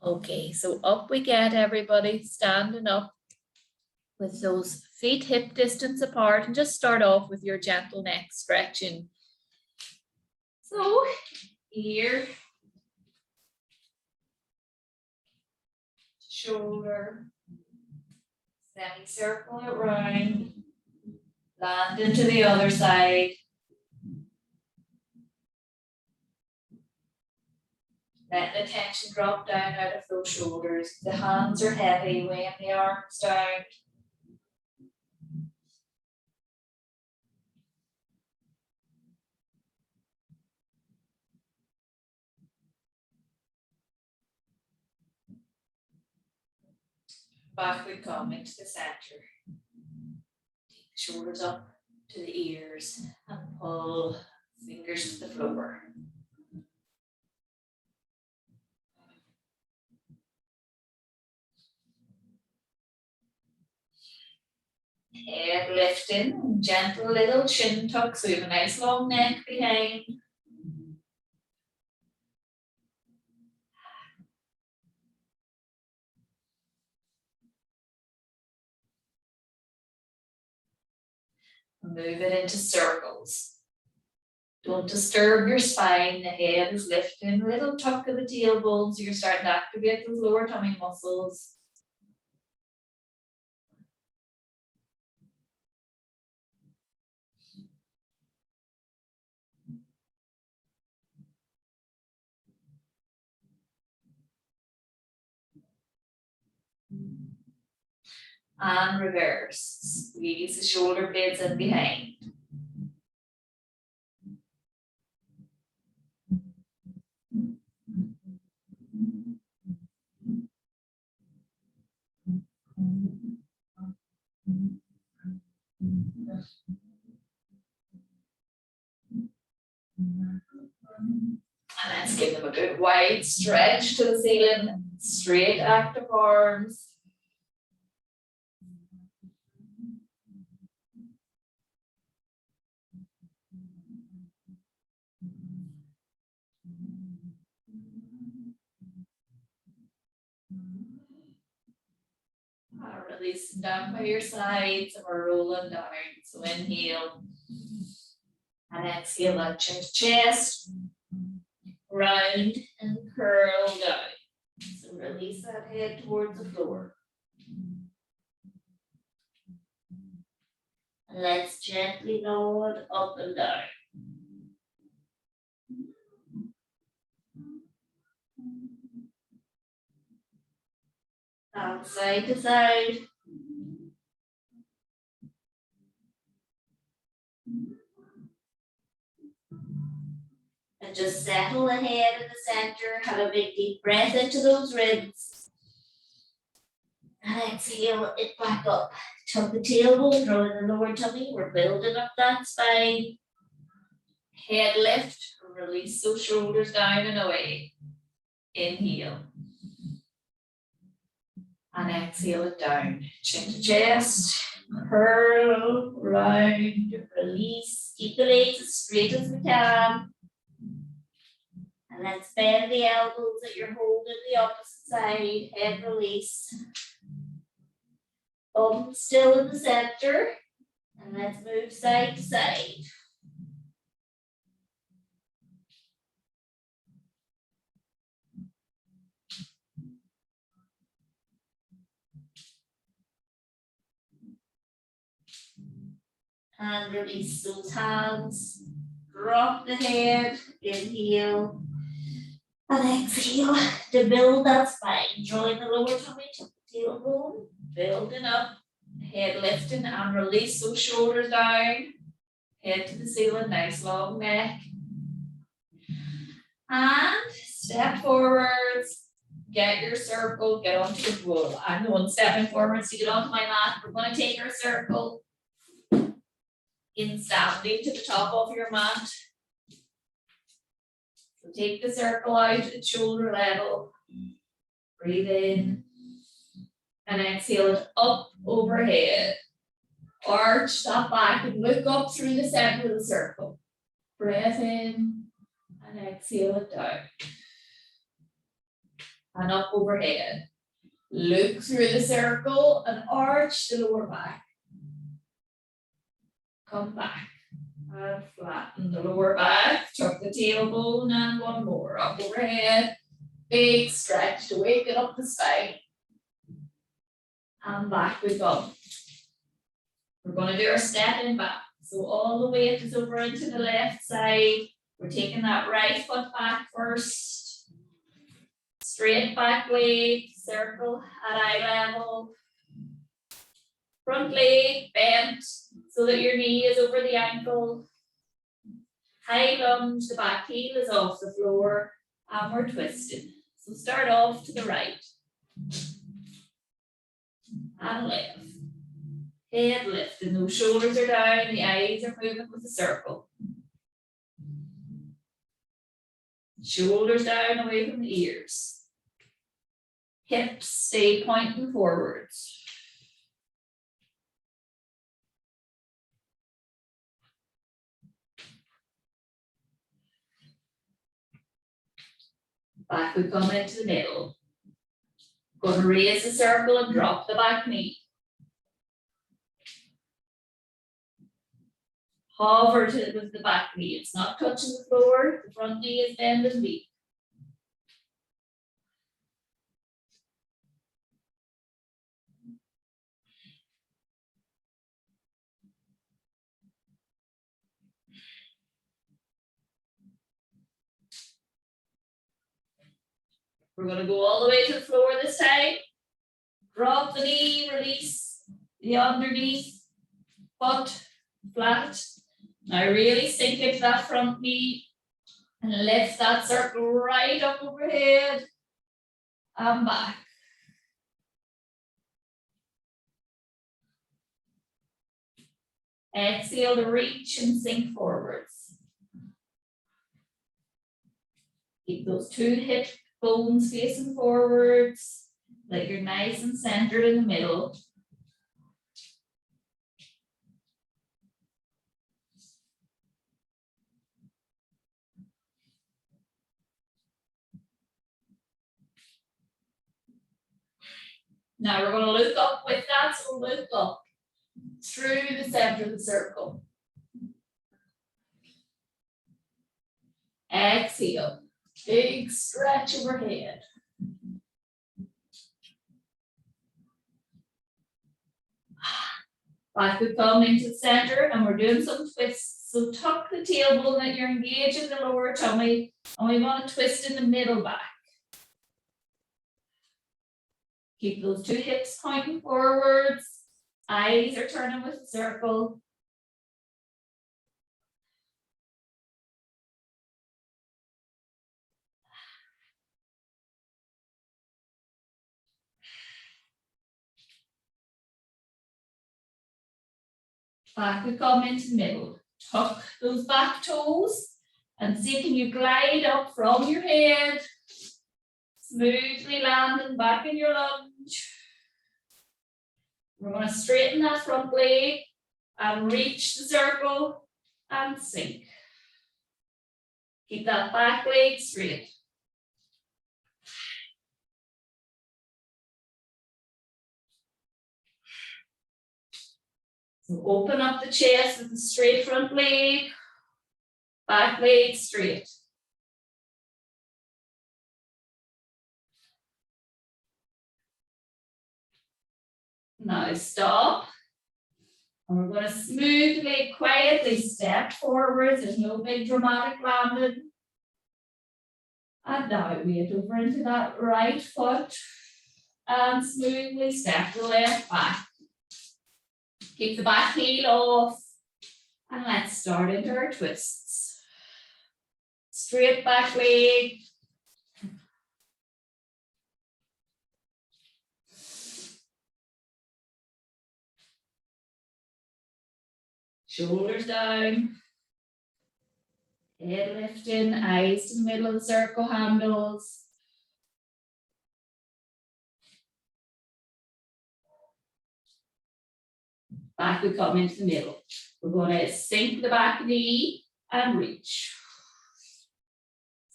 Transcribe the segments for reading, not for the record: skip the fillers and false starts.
Okay, so up we get, everybody, standing up with those feet hip distance apart, and just start off with your gentle neck stretching. So here, shoulder, semicircle it round, land into the other side. Let the tension drop down out of those shoulders. The hands are heavy, weighing the arms down. Back we come into the center. Take the shoulders up to the ears and pull fingers to the floor. Head lifting, gentle little chin tuck, so you have a nice long neck behind. Move it into circles. Don't disturb your spine, the head is lifting, a little tuck of the tailbone, so you're starting to activate those lower tummy muscles. And reverse. Squeeze the shoulder blades in behind. And let's give them a good wide stretch to the ceiling. Straight active arms. Releasing down by your sides, and we're rolling down. So inhale and exhale that chin to chest, round and curl down. So release that head towards the floor. And let's gently nod up and down. And side to side. And just settle the head in the center. Have a big deep breath into those ribs. And exhale it back up. Tuck the tailbone, draw in the lower tummy. We're building up that spine. Head lift, release those shoulders down and away. Inhale. And exhale it down. Chin to chest. Curl, round, release. Keep the legs as straight as we can. And let's bend the elbows that you're holding the opposite side. Head release. Bum still in the center. And let's move side to side. And release those hands. Drop the head. Inhale. And exhale to build that spine. Join the lower tummy to the tailbone. Building up. Head lifting and release those shoulders down. Head to the ceiling. Nice long neck. And step forwards. Get your circle. Get onto the wall. I'm the one stepping forwards to get onto my mat. We're going to take our circle in standing to the top of your mat. So take the circle out at shoulder level. Breathe in. And exhale it up overhead. Arch that back and look up through the center of the circle. Breath in and exhale it down. and up overhead. Look through the circle and arch the lower back. Come back and flatten the lower back, tuck the tailbone and one more up overhead. Big stretch to waken up the spine. And back we go. We're going to do our step in back. So all the weight is over into the left side. We're taking that right foot back first. Straight back leg, circle at eye level. Front leg bent so that your knee is over the ankle. High lunge, the back heel is off the floor, and we're twisting. So start off to the right. And left. Head lifting, those shoulders are down, the eyes are moving with the circle. Shoulders down away from the ears. Hips stay pointing forwards. Back we come into the middle. Going to raise the circle and drop the back knee. Hover to with the back knee. It's not touching the floor. The front knee is bend and deep. We're going to go all the way to the floor this time. Drop the knee, release the underneath foot flat. Now really sink into that front knee and lift that circle right up overhead and back. Exhale to reach and sink forwards. Keep those two hip bones facing forwards, like you're nice and centered in the middle. Now we're going to look up with that, so look up through the center of the circle. Exhale, big stretch overhead. Back we come into the center and we're doing some twists. So tuck the tailbone that you're engaging the lower tummy, and we want to twist in the middle back. Keep those two hips pointing forwards. Eyes are turning with the circle. Back we come into the middle. Tuck those back toes and see can you glide up from your head, smoothly landing back in your lunge. We're going to straighten that front leg and reach the circle and sink. Keep that back leg straight. So open up the chest with the straight front leg, back leg straight. Now stop. And we're going to smoothly, quietly step forwards. There's no big dramatic landing. And now weight over into that right foot. And smoothly step the left back. Keep the back heel off. And let's start into our twists. Straight back leg. Shoulders down. Head lifting, eyes to the middle of the circle handles. Back we come into the middle. We're going to sink the back knee and reach.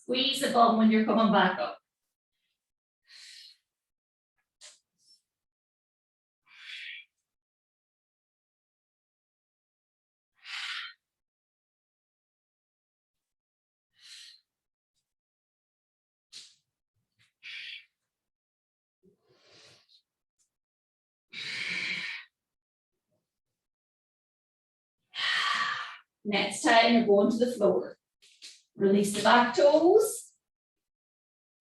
Squeeze the bum when you're coming back up. Next time you're going to the floor. Release the back toes.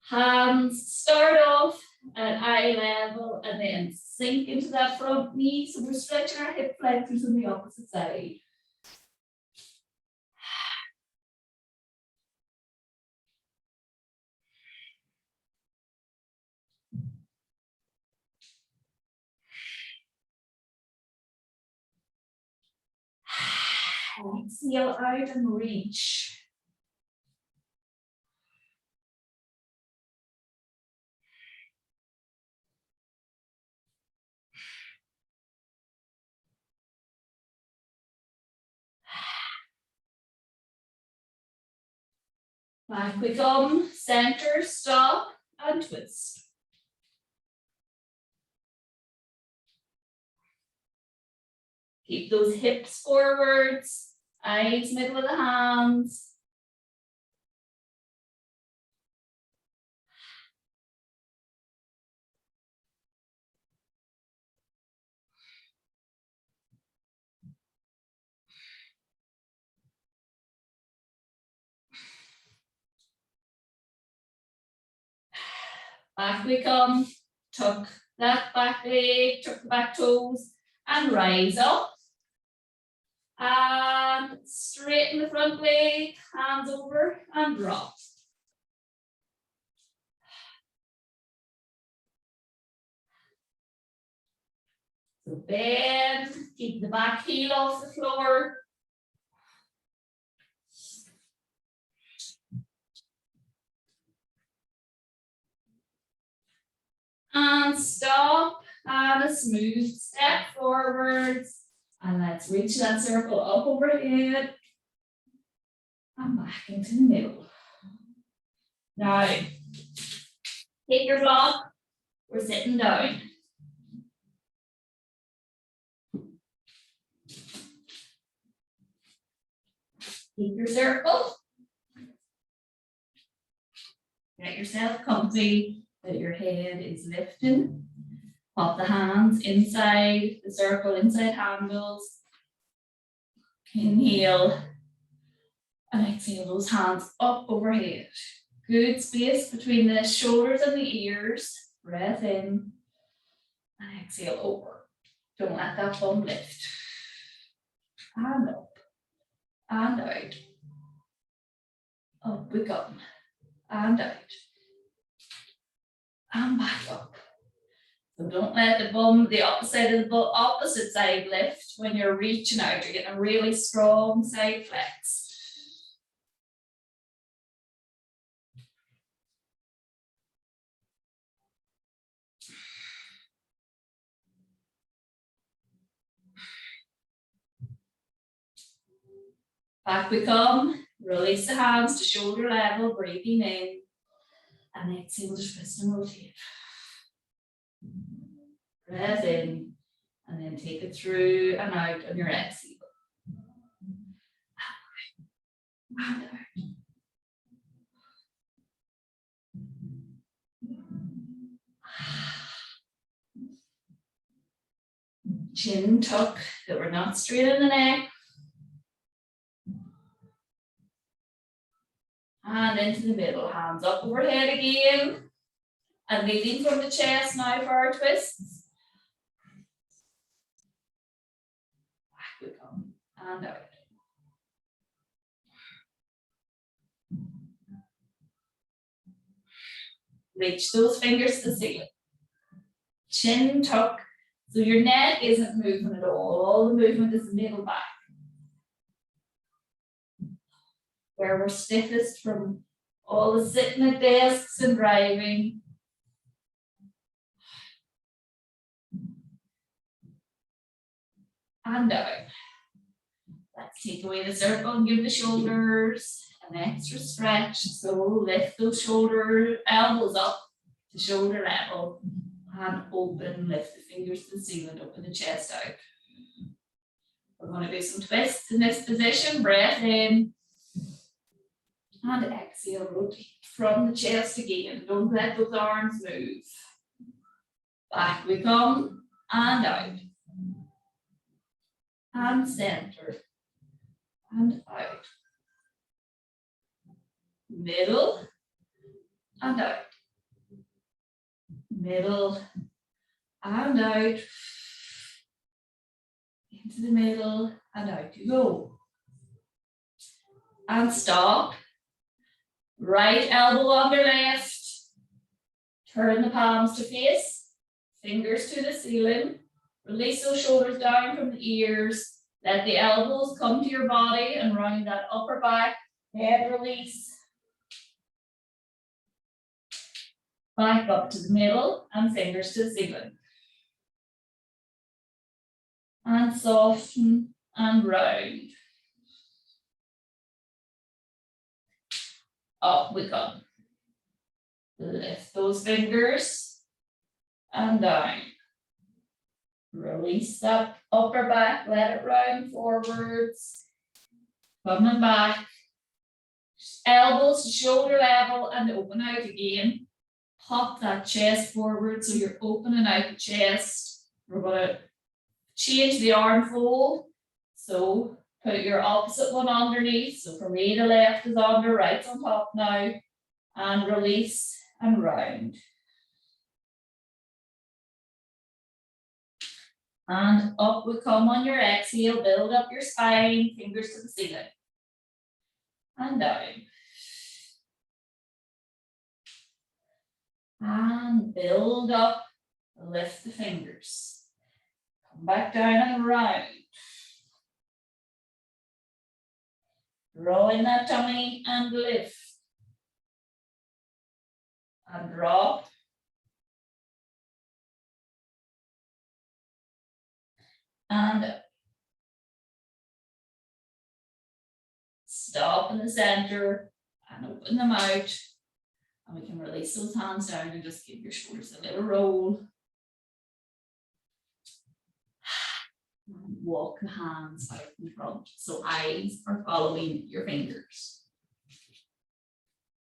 Hands start off at eye level and then sink into that front knee. So we're stretching our hip flexors on the opposite side. Exhale out and reach. Back we come, center, stop, and twist. Keep those hips forwards, eyes middle of the hands. Back we come, tuck that back leg, tuck the back toes, and rise up. And straighten the front leg, hands over and drop. So bend, keep the back heel off the floor. And stop, and a smooth step forwards. And let's reach that circle up overhead. And back into the middle. Now, take your block, we're sitting down. Keep your circle. Get yourself comfy, that your head is lifting. Pop the hands inside the circle, inside handles. Inhale. And exhale those hands up overhead. Good space between the shoulders and the ears. Breath in. And exhale over. Don't let that bum lift. And up. And out. Up we come. And out. And back up. So don't let the bum, the opposite side lift when you're reaching out. You're getting a really strong side flex. Back we come. Release the hands to shoulder level, breathing in. And exhale to twist and rotate. Breath in, and then take it through and out on your exhale. And out. Chin tuck, that we're not straight in the neck. And into the middle, hands up overhead again. And leading from the chest now for our twists. Back we come, and out. Reach those fingers to the ceiling. Chin tuck, so your neck isn't moving at all the movement is the middle back. Where we're stiffest from all the sitting at desks and driving. And down. Let's take away the circle and give the shoulders an extra stretch. So lift those shoulder elbows up to shoulder level and open, lift the fingers to the ceiling, open the chest out. We're going to do some twists in this position. Breath in and exhale, rotate from the chest again. Don't let those arms move. Back we come and out. And center. and out. Middle and out. Middle and out. Into the middle and out you go. And stop. Right elbow under left. Turn the palms to face. Fingers to the ceiling. Release those shoulders down from the ears. Let the elbows come to your body and round that upper back. Head release. Back up to the middle and fingers to the ceiling. And soften and round. Up we come. Lift those fingers and down. Release that upper back, let it round forwards. Coming back. Elbows to shoulder level and open out again. Pop that chest forward so you're opening out the chest. We're going to change the arm fold. So put your opposite one underneath. So for me, the left is under, right's on top now. And release and round. And up we come on your exhale, build up your spine, fingers to the ceiling. And down. And build up, lift the fingers. Come back down and round. Draw in that tummy and lift. And drop. And stop in the center and open them out. And we can release those hands down and just give your shoulders a little roll. And walk the hands out in front. So eyes are following your fingers.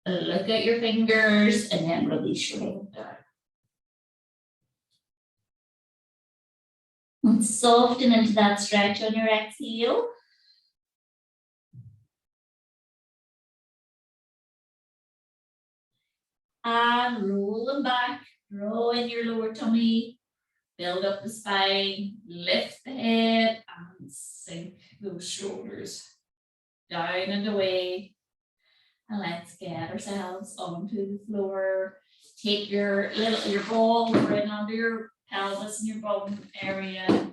Look at your fingers and then release your hand down. And soften into that stretch on your exhale. And roll them back, draw in your lower tummy, build up the spine, lift the head and sink those shoulders down and away. And let's get ourselves onto the floor. Take your ball right under your pelvis and your bum area.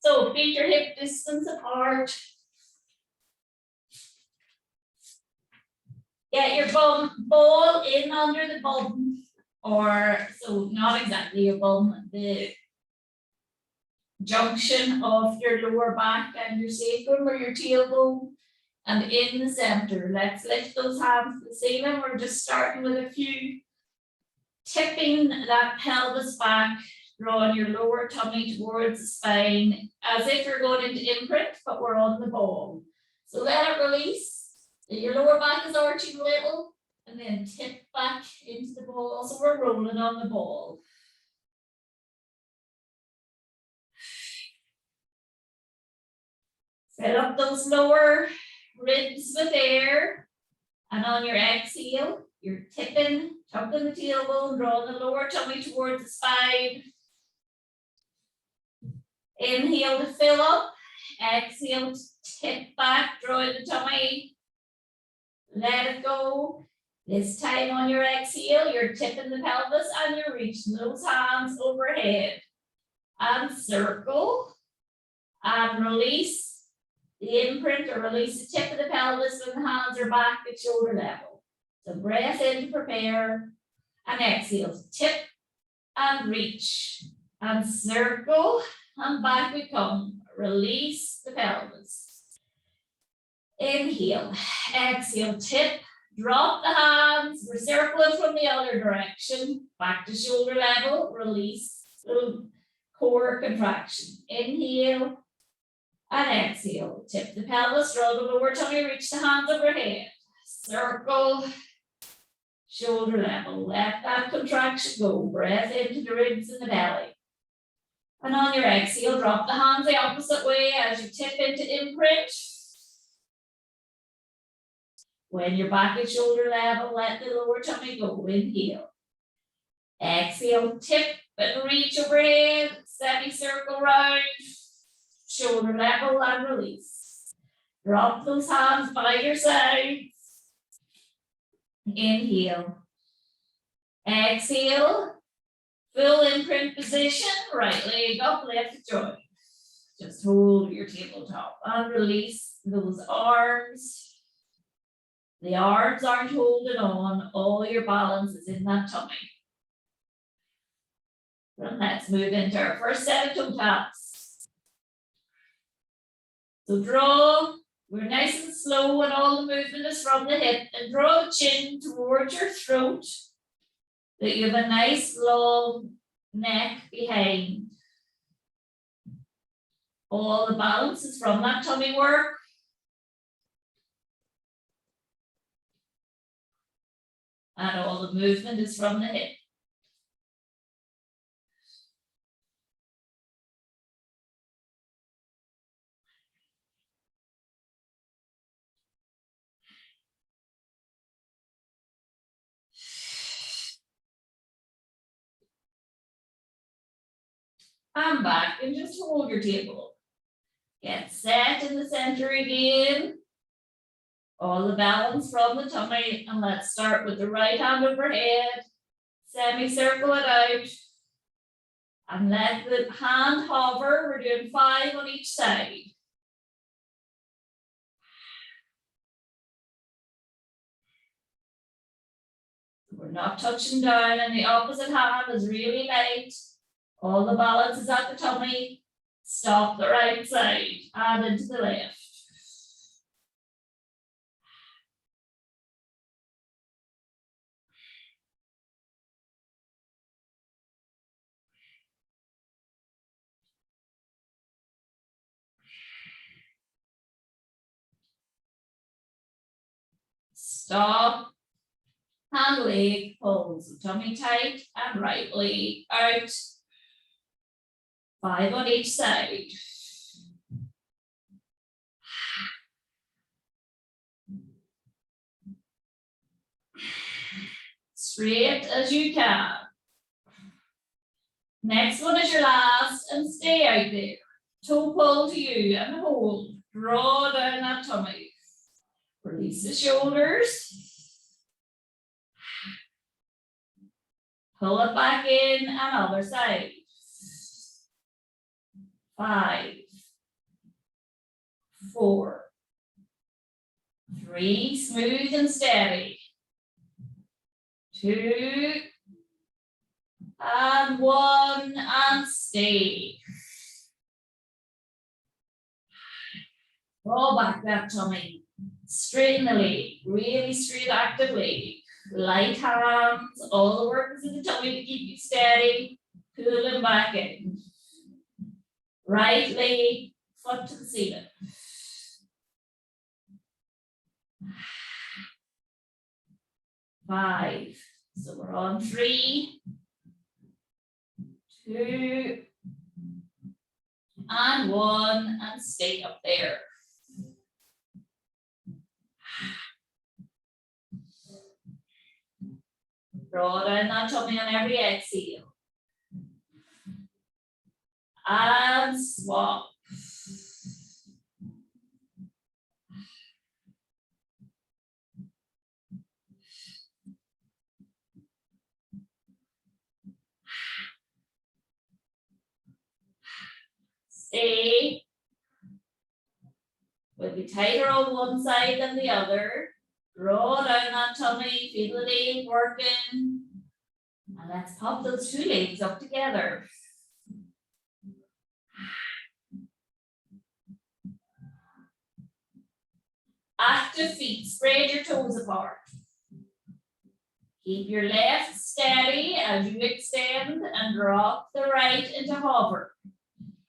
So feet are hip distance apart. Get your ball in under the bum, or so not exactly your bum, the junction of your lower back and your sacrum or your tailbone, and in the center. Let's lift those hands to the ceiling. We're just starting with a few, tipping that pelvis back, drawing your lower tummy towards the spine, as if you're going into imprint, but we're on the ball. So let it release. Your lower back is arching a little, and then tip back into the ball. So we're rolling on the ball. Fill up those lower ribs with air, and on your exhale, you're tipping, tucking the tailbone, drawing the lower tummy towards the spine. Inhale to fill up, exhale to tip back, drawing the tummy. Let it go. This time on your exhale, you're tipping the pelvis and you're reaching those hands overhead. And circle. And release the imprint or release the tip of the pelvis when the hands are back at shoulder level. So breath in to prepare. And exhale to tip and reach. And circle. And back we come. Release the pelvis. Inhale, exhale, tip, drop the hands, we're circling from the other direction, back to shoulder level, release, little core contraction. Inhale and exhale, tip the pelvis, draw the lower tummy, reach the hands overhead, circle, Shoulder level, let that contraction go, breath into the ribs and the belly. And on your exhale, drop the hands the opposite way as you tip into imprint. When you're back at shoulder level, let the lower tummy go, inhale. Exhale, tip and reach overhead, semicircle round, shoulder level and release. Drop those hands by your sides. Inhale. Exhale. Full imprint position, right leg up, left joint. Just hold your tabletop and release those arms. The arms aren't holding on, all your balance is in that tummy. And let's move into our first set of toe taps. So draw, we're nice and slow and all the movement is from the hip, and draw the chin towards your throat, that you have a nice long neck behind. All the balance is from that tummy work. And all the movement is from the hip. And back and just hold your table. Get set in the center again. All the balance from the tummy, and let's start with the right hand overhead. Semicircle it out. And let the hand hover. We're doing 5 on each side. We're not touching down, and the opposite hand is really light. All the balance is at the tummy. Stop the right side, and into the left. Stop. Hand leg pulls, tummy tight and right leg out. 5 on each side. Straight as you can. Next one is your last, and stay out there. Toe pull to you and hold. Draw down that tummy. Release the shoulders. Pull it back in and other side. 5, 4, 3, smooth and steady. 2, and 1, and stay. Roll back that tummy. Straighten the leg, really straight active leg. Light hands, all the work is in the tummy to keep you steady. Pull them back in. Right leg, foot to the ceiling. 5. So we're on 3, 2, and 1, and stay up there. Draw down that tummy on every exhale. And swap. Stay. Will be tighter on one side than the other. Draw down that tummy, feel the leg working. And let's pop those 2 legs up together. Active feet, spread your toes apart. Keep your left steady as you extend and drop the right into hover.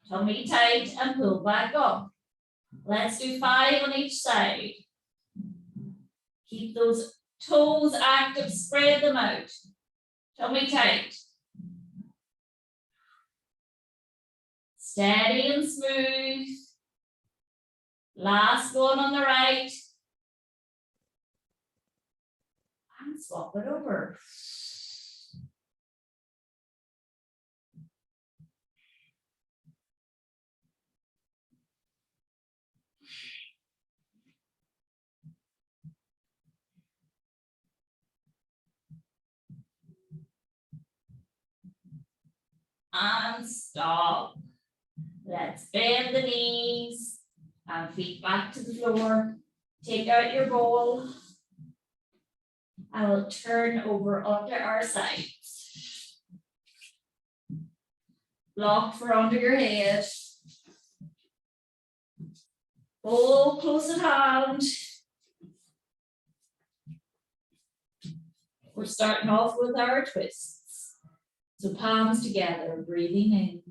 Tummy tight and pull back up. Let's do 5 on each side. Keep those Toes active, spread them out. Tummy tight. Steady and smooth. Last one on the right. And swap it over. And stop. Let's bend the knees and feet back to the floor. Take out your bowl. I will turn over onto our sides. Block for under your head. Bowl close at hand. We're starting off with our twists. So palms together, breathing in.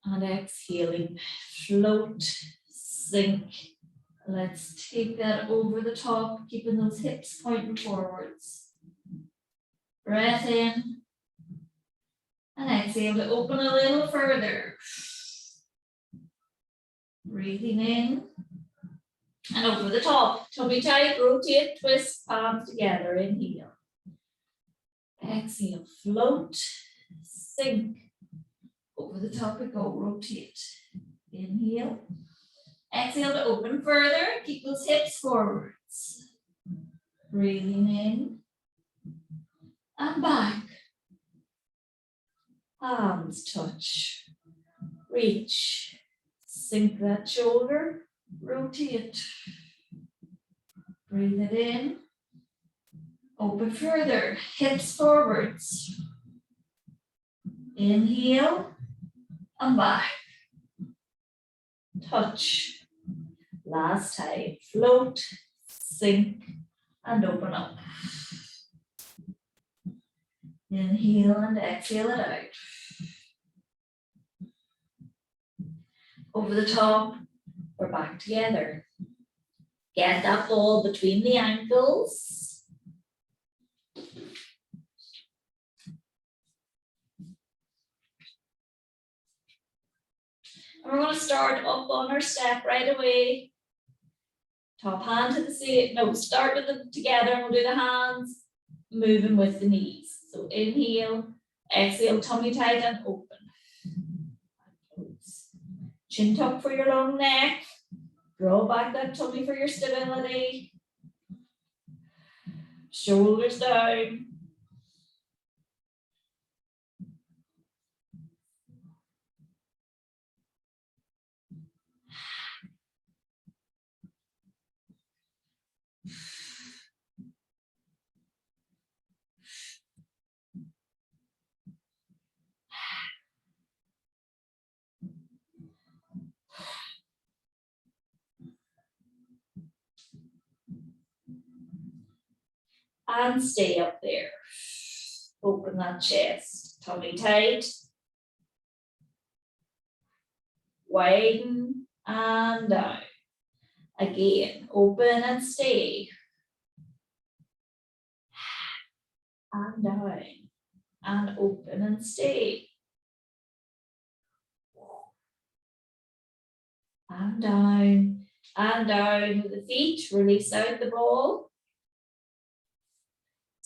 And exhaling, float, sink. Let's take that over the top, keeping those hips pointing forwards. Breath in. And exhale to open a little further. Breathing in. And over the top, tummy tight, rotate, twist, palms together, inhale. Exhale, float, sink. Over the top we go, rotate. Inhale. Exhale to open further, keep those hips forwards. Breathing in. And back. Palms touch. Reach. Sink that shoulder. Rotate. Breathe it in. Open further, hips forwards. Inhale. And back. Touch. Last time. Float, sink, and open up. Inhale and exhale it out. Over the top, we're back together. Get that ball between the ankles. And we're going to start up on our step right away. Top hand to the ceiling. No, start with them together and we'll do the hands moving with the knees. So inhale, exhale, tummy tight and open. Chin tuck for your long neck. Draw back that tummy for your stability. Shoulders down. And stay up there. Open that chest, tummy tight. Widen and down. Again, open and stay. And down. And open and stay. And down. And down with the feet. Release out the ball.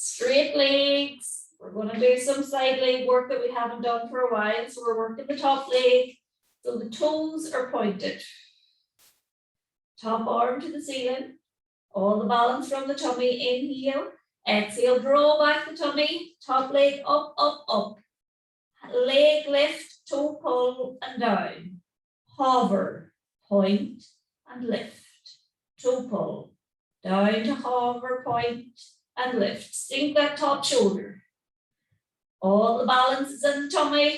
Straight legs. We're going to do some side leg work that we haven't done for a while. So we're working the top leg. So the toes are pointed. Top arm to the ceiling. All the balance from the tummy. Inhale. Exhale. Draw back the tummy. Top leg up, up, up. Leg lift. Toe pull and down. Hover. Point and lift. Toe pull. Down to hover. Point and lift. Sink that top shoulder. All the balance is in the tummy.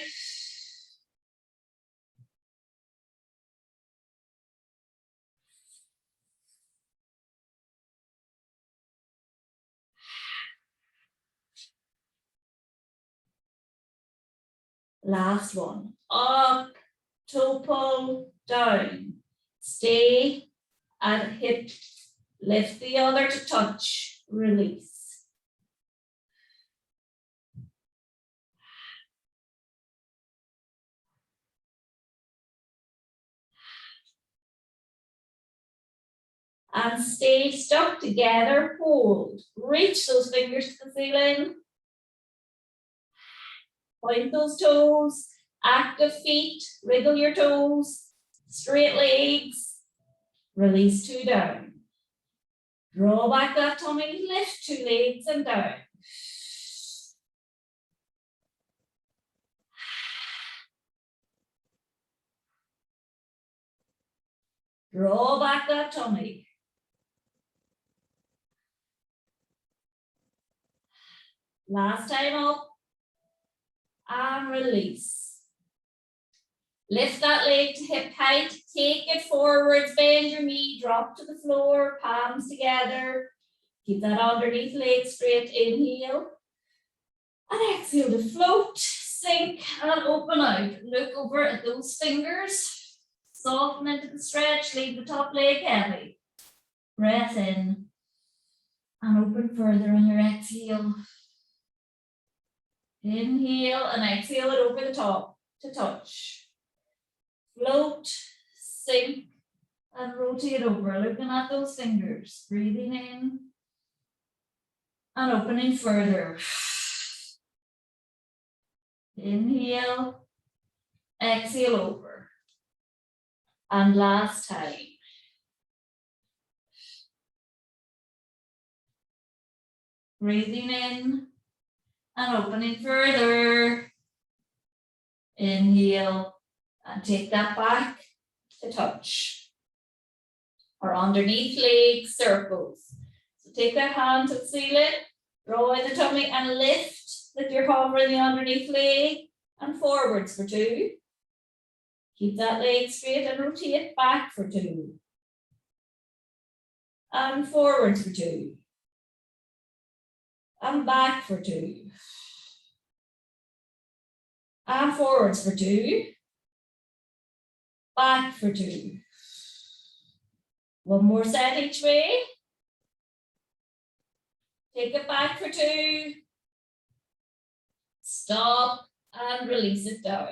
Last one. Up, toe pull, down. Stay and hip. Lift the other to touch. release. And stay stuck together, hold. Reach those fingers to the ceiling. Point those toes, active feet, wriggle your toes, straight legs, release two down. Draw back that tummy, lift two legs and down. Draw back that tummy. Last time up. And release. Lift that leg to hip height, take it forwards, bend your knee, drop to the floor, palms together. Keep that underneath leg straight, inhale. And exhale to float, sink and open out. Look over at those fingers. Soften into the stretch, leave the top leg heavy. Breath in and open further on your exhale. Inhale and exhale it over the top to touch. Float, sink, and rotate over, looking at those fingers. Breathing in and opening further. Inhale, exhale over. And last time. Breathing in and opening further. Inhale and take that back to touch. Or underneath leg circles. So take that hand to the ceiling, draw in the tummy and lift with your hovering the underneath leg and forwards for two. Keep that leg straight and rotate back for two. And forwards for two. And back for two. And forwards for two. Back for two. One more set each way. Take it back for two. Stop and release it down.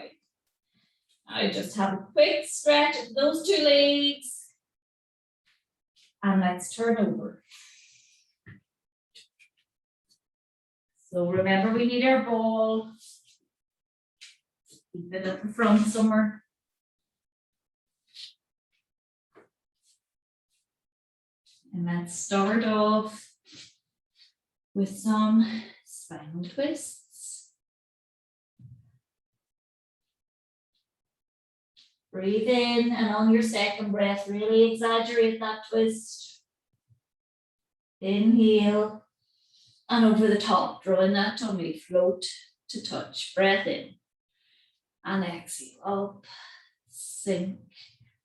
Now just have a quick stretch of those two legs. And let's turn over. So remember, we need our ball. Keep it at the front somewhere. And let's start off with some spinal twists. Breathe in, and on your second breath, really exaggerate that twist. Inhale, and over the top, drawing that tummy, float to touch. Breath in, and exhale, up, sink,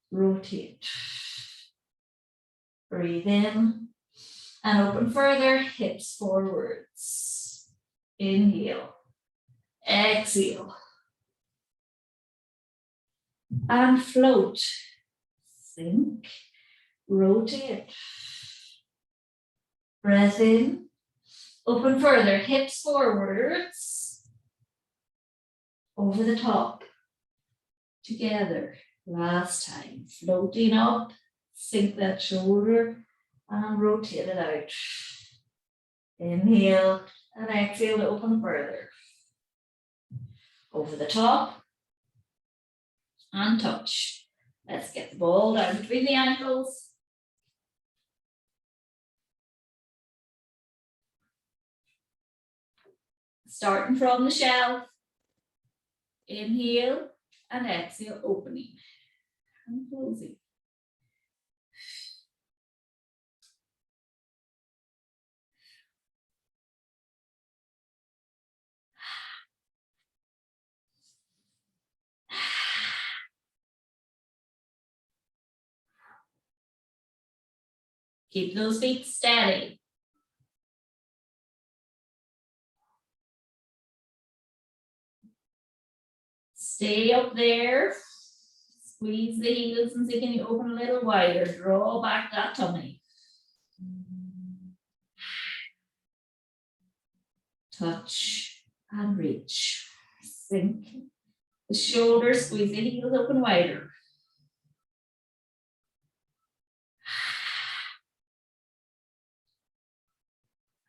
rotate. Breathe in, and open further, hips forwards. Inhale, exhale. And float, sink, rotate. Breath in, open further, hips forwards, over the top, together. Last time, floating up, sink that shoulder and rotate it out. Inhale and exhale to open further. Over the top. And touch. Let's get the ball down between the ankles. Starting from the shelf. Inhale and exhale, opening and closing. Keep those feet steady. Stay up there. Squeeze the heels and see can you open a little wider. Draw back that tummy. touch, and reach. Sink the shoulders, squeeze the heels open wider.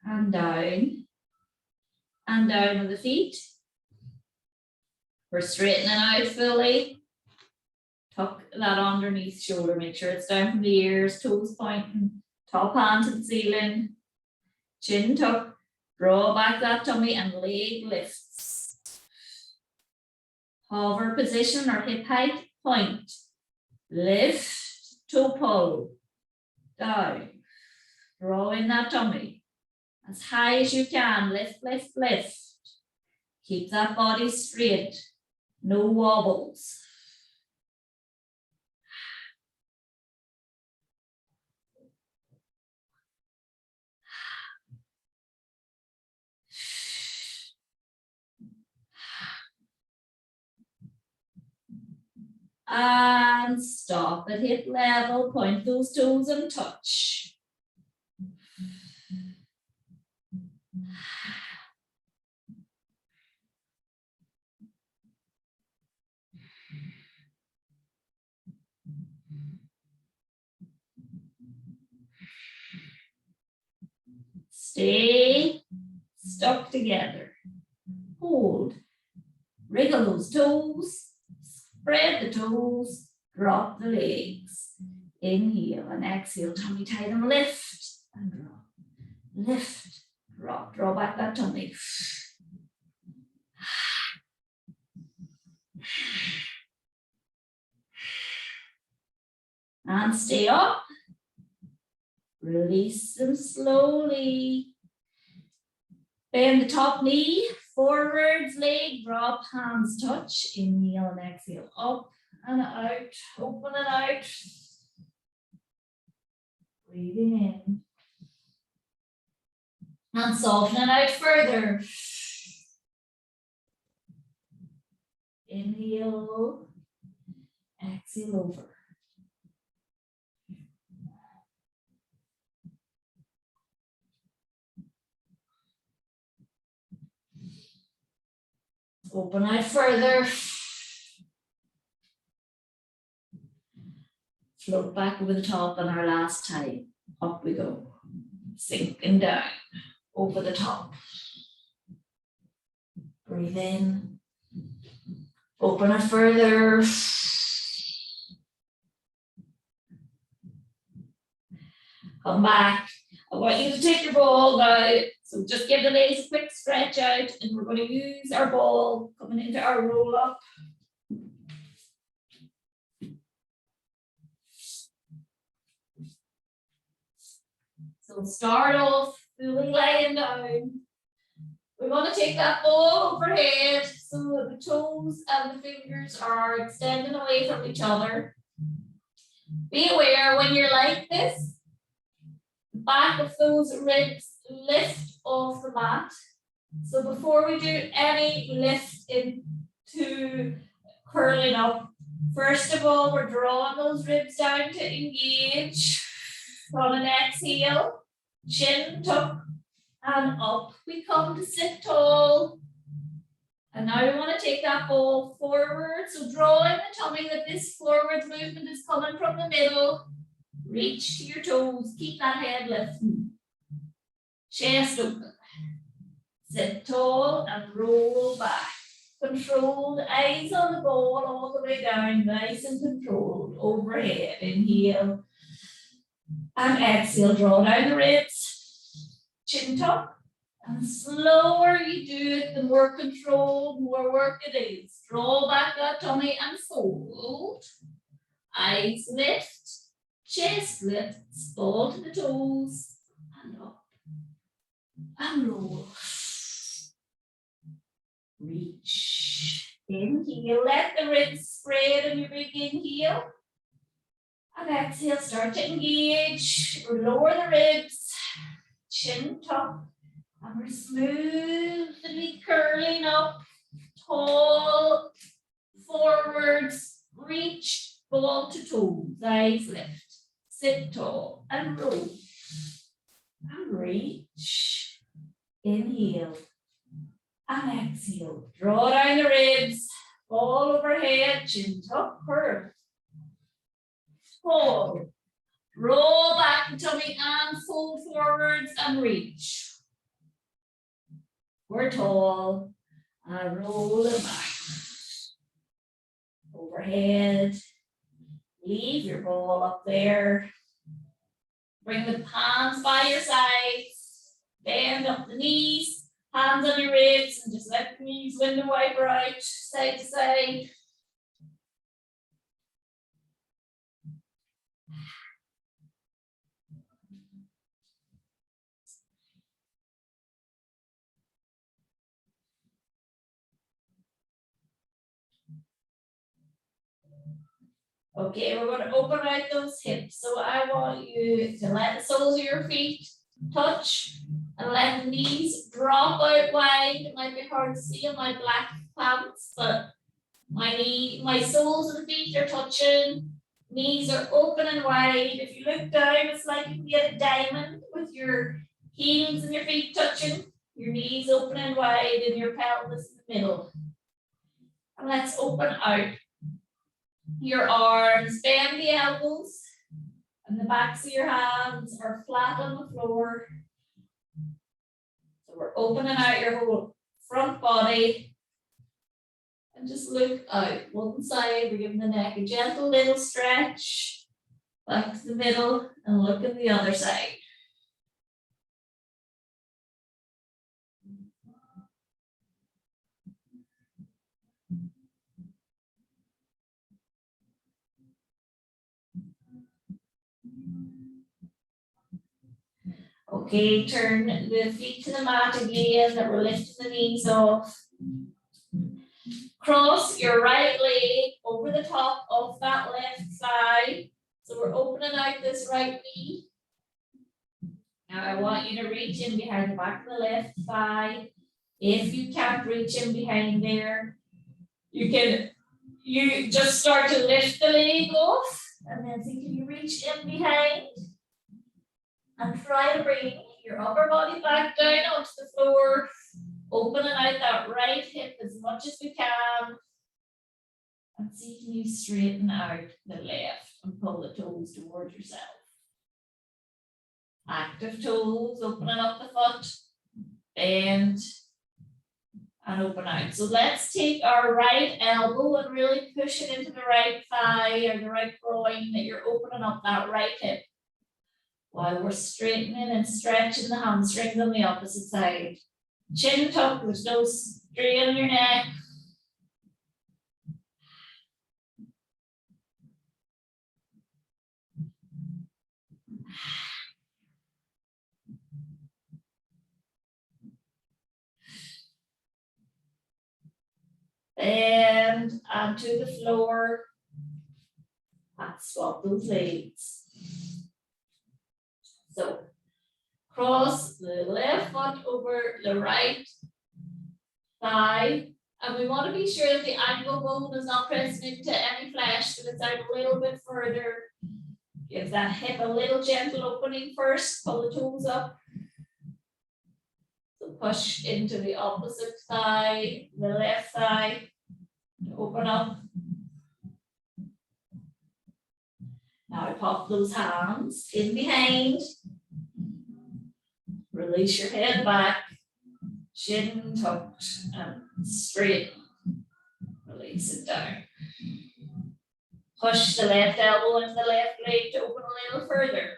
And down with the feet. We're straightening out fully. Tuck that underneath shoulder, make sure it's down from the ears, toes pointing, top hand to the ceiling, chin tuck, draw back that tummy and leg lifts. Hover position or hip height, point, lift, toe pull, down, draw in that tummy. As high as you can, lift, lift, lift. Keep that body straight, no wobbles. And stop at hip level, point those toes and touch. Stay stuck together. Hold. Wriggle those toes. Spread the toes. Drop the legs. Inhale and exhale. Tummy tight and lift and drop. Lift, drop. Draw back that tummy. And stay up. Release them slowly. Bend the top knee, forwards, leg drop, hands touch. Inhale and exhale, up and out, open and out. Breathing in. And softening out further. Inhale, exhale over. Open out further. Float back over the top on our last time. Up we go. Sinking down over the top. Breathe in. Open it further. Come back. I want you to take your ball now. So just give the legs a quick stretch out and we're going to use our ball coming into our roll up. So start off fully laying down. We're going to take that ball overhead so that the toes and the fingers are extending away from each other. Be aware when you're like this, the back of those ribs lift off the mat. So before we do any lift into curling up, first of all, we're drawing those ribs down to engage. On an exhale, chin tuck and up we come to sit tall. And now we want to take that ball forward. So draw in the tummy that this forward movement is coming from the middle. Reach to your toes, keep that head lifting. Chest open. Sit tall and roll back. Controlled, eyes on the ball all the way down, nice and controlled. Overhead, inhale. And exhale, draw down the ribs. Chin tuck. And slower you do it, the more controlled, more work it is. Draw back that tummy and fold. Eyes lift. Chest lifts, ball to the toes. And up. And roll. Reach. Inhale, let the ribs spread on your big inhale. And exhale, start to engage. Lower the ribs. Chin tuck. And we're smoothly curling up. Tall. Forwards. Reach. Ball to toes. Eyes lift. Sit tall and roll. And reach. Inhale. And exhale, draw down the ribs, fall overhead, chin tuck, curve. Hold. Roll back the tummy and fold forwards and reach. We're tall and roll it back. Overhead. Leave your ball up there. Bring the palms by your sides. Bend up the knees. Hands on your ribs and just let the knees window wiper out side to side. Okay, we're going to open out those hips. So I want you to let the soles of your feet touch and let the knees drop out wide. It might be hard to see in my black pants, but my soles of the feet are touching. Knees are open and wide. If you look down, it's like you can get a diamond with your heels and your feet touching. Your knees open and wide and your pelvis in the middle. And let's open out. Your arms, bend the elbows, and the backs of your hands are flat on the floor. So we're opening out your whole front body. And just look out one side. We're giving the neck a gentle little stretch. Back to the middle and look at the other side. Okay, turn the feet to the mat again, that we're lifting the knees off. Cross your right leg over the top of that left thigh. So we're opening out this right knee. Now I want you to reach in behind the back of the left thigh. If you can't reach in behind there, you just start to lift the leg off and then see, can you reach in behind? And try to bring your upper body back down onto the floor, opening out that right hip as much as we can. And see, can you straighten out the left and pull the toes towards yourself. Active toes, opening up the foot, bend, and open out. So let's take our right elbow and really push it into the right thigh or the right groin, that you're opening up that right hip. While we're straightening and stretching the hamstrings on the opposite side. Chin tuck, there's no strain on your neck. And onto the floor. And swap those legs. So cross the left foot over the right thigh. And we want to be sure that the ankle bone is not pressing into any flesh, so it's out a little bit further. Give that hip a little gentle opening first, pull the toes up. So push into the opposite thigh, the left thigh, open up. Now pop those hands in behind. Release your head back, chin tucked and straight. Release it down. Push the left elbow into the left leg to open a little further.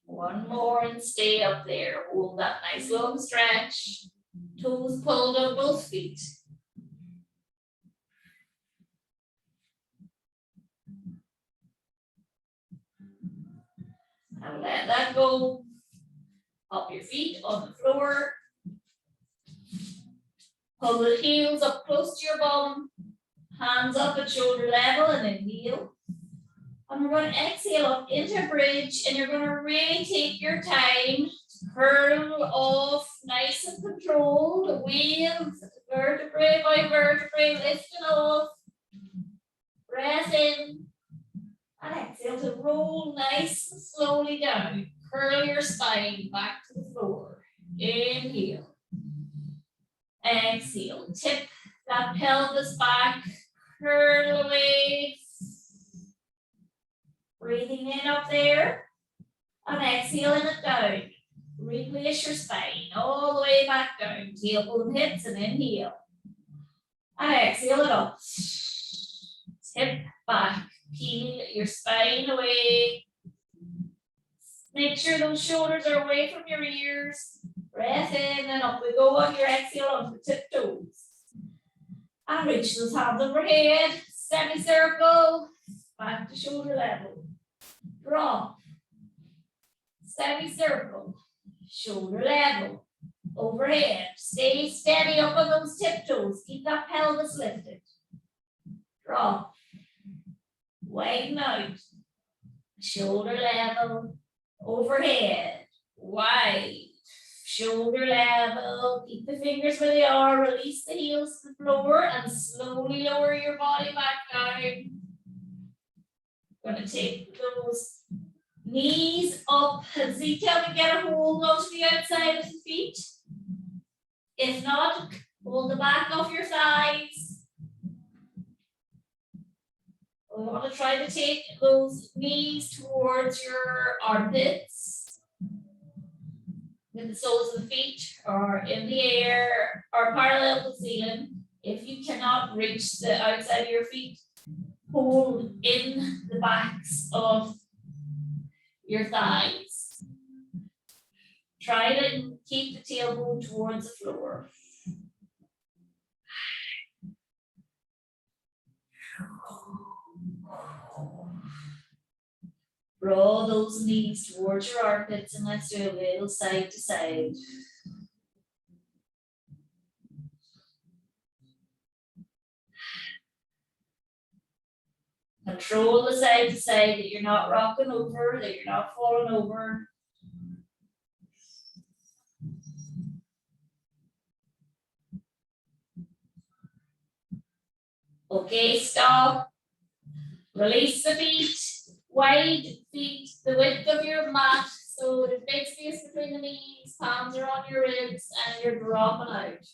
One more and stay up there. Hold that nice long stretch. Toes pulled on both feet. And let that go. Up your feet on the floor. Pull the heels up close to your bum. Hands up at shoulder level and then kneel. And we're going to exhale up into a bridge, and you're going to really take your time to curl off nice and controlled, wheels, vertebrae by vertebrae, lifting off. Breath in, and exhale to roll nice and slowly down. Curl your spine back to the floor. Inhale. Exhale. Tip that pelvis back. Curl away. Breathing in up there. And exhaling it down. Replace your spine all the way back down. Tailbone hips and inhale. And exhale it up. Tip back. Peel your spine away. Make sure those shoulders are away from your ears. Breath in and up we go on your exhale on the tiptoes. And reach those hands overhead. Semicircle. Back to shoulder level. Drop. Semicircle. Shoulder level. Overhead. Stay steady up on those tiptoes. Keep that pelvis lifted. Drop. Widen out. Shoulder level. Overhead. Wide. Shoulder level. Keep the fingers where they are. Release the heels to the floor and slowly lower your body back down. Going to take those knees up and see, can we get a hold onto the outside of the feet? If not, hold the back of your thighs. We want to try to take those knees towards your armpits. With the soles of the feet or in the air or parallel to the ceiling. If you cannot reach the outside of your feet, hold in the backs of your thighs. Try to keep the tailbone towards the floor. Draw those knees towards your armpits and let's do a little side to side. Control the side to side, that you're not rocking over, that you're not falling over. Okay, stop. Release the feet. Wide feet, the width of your mat, so the big space between the knees, palms are on your ribs, and you're dropping out.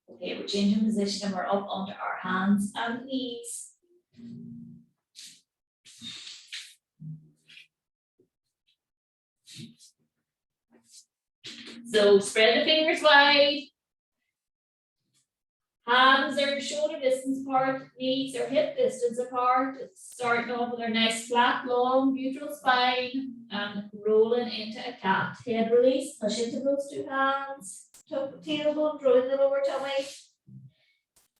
Okay, we're changing position and we're up onto our hands and knees. So spread the fingers wide. Hands are shoulder distance apart, knees are hip distance apart. It's starting off with our nice flat, long, neutral spine and rolling into a cat. Head release, push into those two hands. Tuck the tailbone, draw in the lower tummy.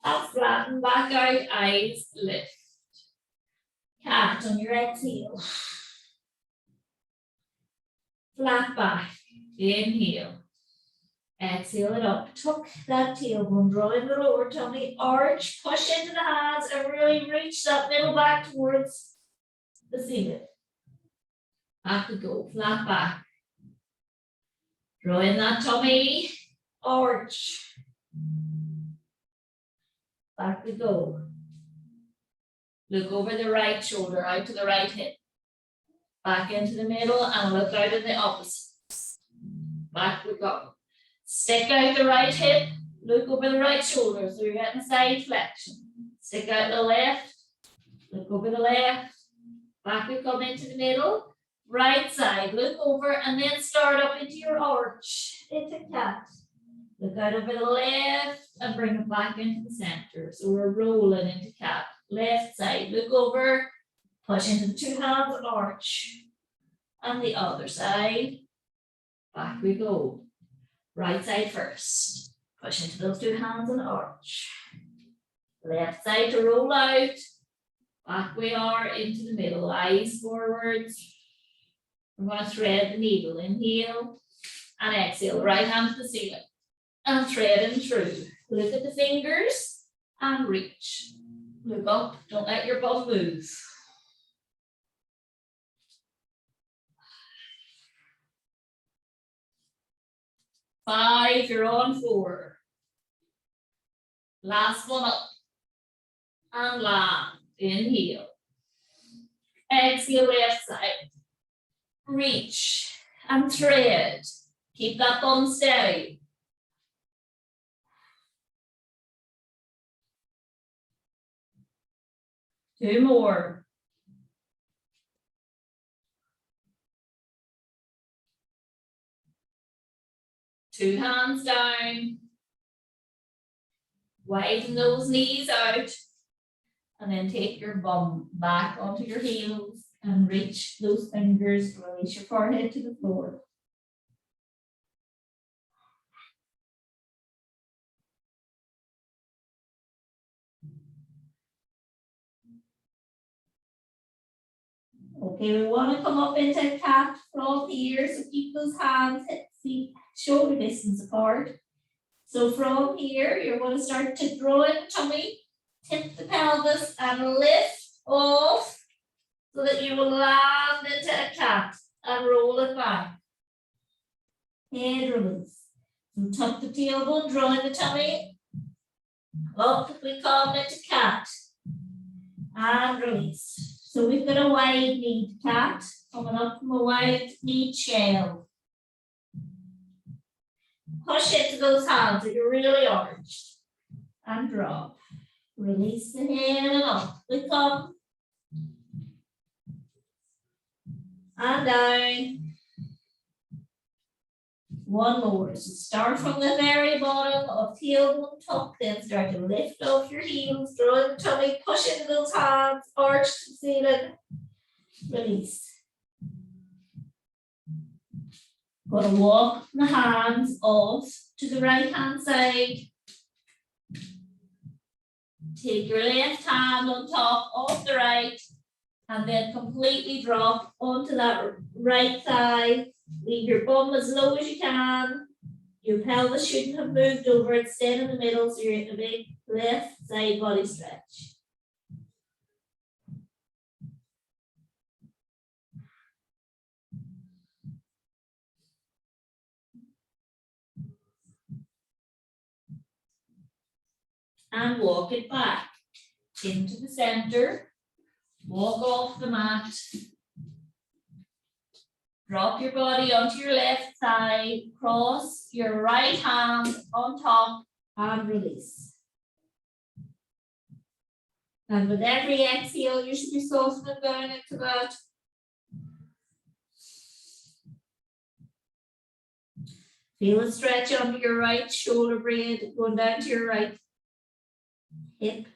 And flatten back out, eyes lift. Cat on your exhale. Flat back, inhale. Exhale it up, tuck that tailbone, draw in the lower tummy, arch, push into the hands and really reach that middle back towards the ceiling. Back we go, flat back. Draw in that tummy, arch. Back we go. Look over the right shoulder, out to the right hip. Back into the middle and look out in the opposite. Back we go. Stick out the right hip, look over the right shoulder, so you're getting side flexion. Stick out the left, look over the left. Back we come into the middle. Right side, look over and then start up into your arch, into cat. Look out over the left and bring it back into the center. So we're rolling into cat. Left side, look over, push into the two hands, arch. And the other side, back we go. Right side first, push into those two hands and arch. Left side to roll out. Back we are into the middle, eyes forwards. We're gonna thread the needle, inhale and exhale, right hand to the ceiling. And threading through. Look at the fingers and reach. Look up, don't let your bum move. 5, you're on 4. Last one up. And land, inhale. Exhale, left side. Reach and thread. Keep that bum steady. Two more. Two hands down. Widen those knees out. And then take your bum back onto your heels and reach those fingers, release your forehead to the floor. Okay, we want to come up into cat from here, so keep those hands hip, feet, shoulder distance apart. So from here, you're going to start to draw in the tummy, tip the pelvis and lift off so that you will land into a cat and roll it back. Head release. So tuck the tailbone, draw in the tummy. Up, we come into cat and release. So we've got a wide kneed cat coming up from a wide kneed shell. Push into those hands that you're really arched and drop. Release the head and up. We come and down. One more. So start from the very bottom of tailbone tuck, then start to lift off your heels, draw the tummy, push into those hands, arch to the ceiling, release. Going to walk the hands off to the right hand side. Take your left hand on top of the right and then completely drop onto that right thigh. Leave your bum as low as you can. Your pelvis shouldn't have moved over, it's staying in the middle, so you're in a big left side body stretch. And walk it back into the center. Walk off the mat. Drop your body onto your left side, cross your right hand on top and release. And with every exhale, you should be softening down into that. Feel a stretch under your right shoulder blade, going down to your right hip.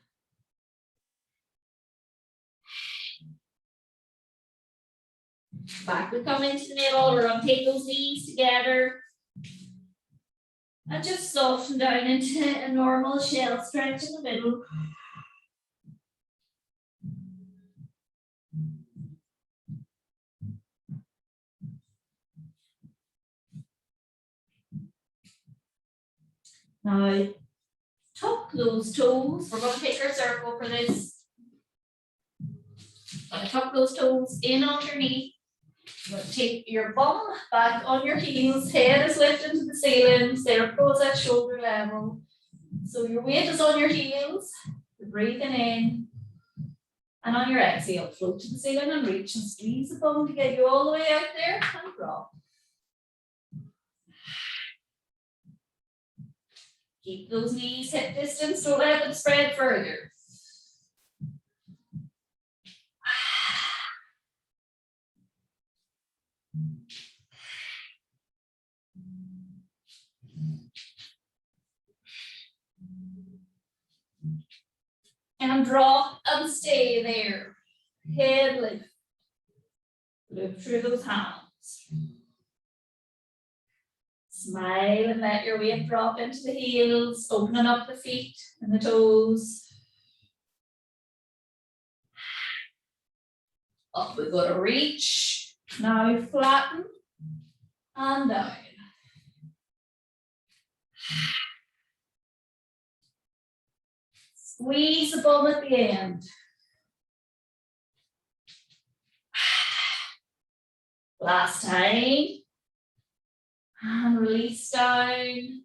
Back we come into the middle, we're going to take those knees together and just soften down into a normal shell stretch in the middle. Now, tuck those toes. We're going to take our circle for this. Going to tuck those toes in underneath. You're going to take your bum back on your heels, head is lifted to the ceiling, stay close at shoulder level. So your weight is on your heels, you're breathing in, and on your exhale, float to the ceiling and reach and squeeze the bum to get you all the way out there and drop. Keep those knees hip distance, don't let them spread further. And drop and stay there. Head lift. Look through those hands. Smile and let your weight drop into the heels, opening up the feet and the toes. Up we go to reach Now flatten and down. Squeeze the bum at the end. Last time. And release down.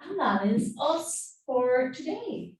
And that is us for today.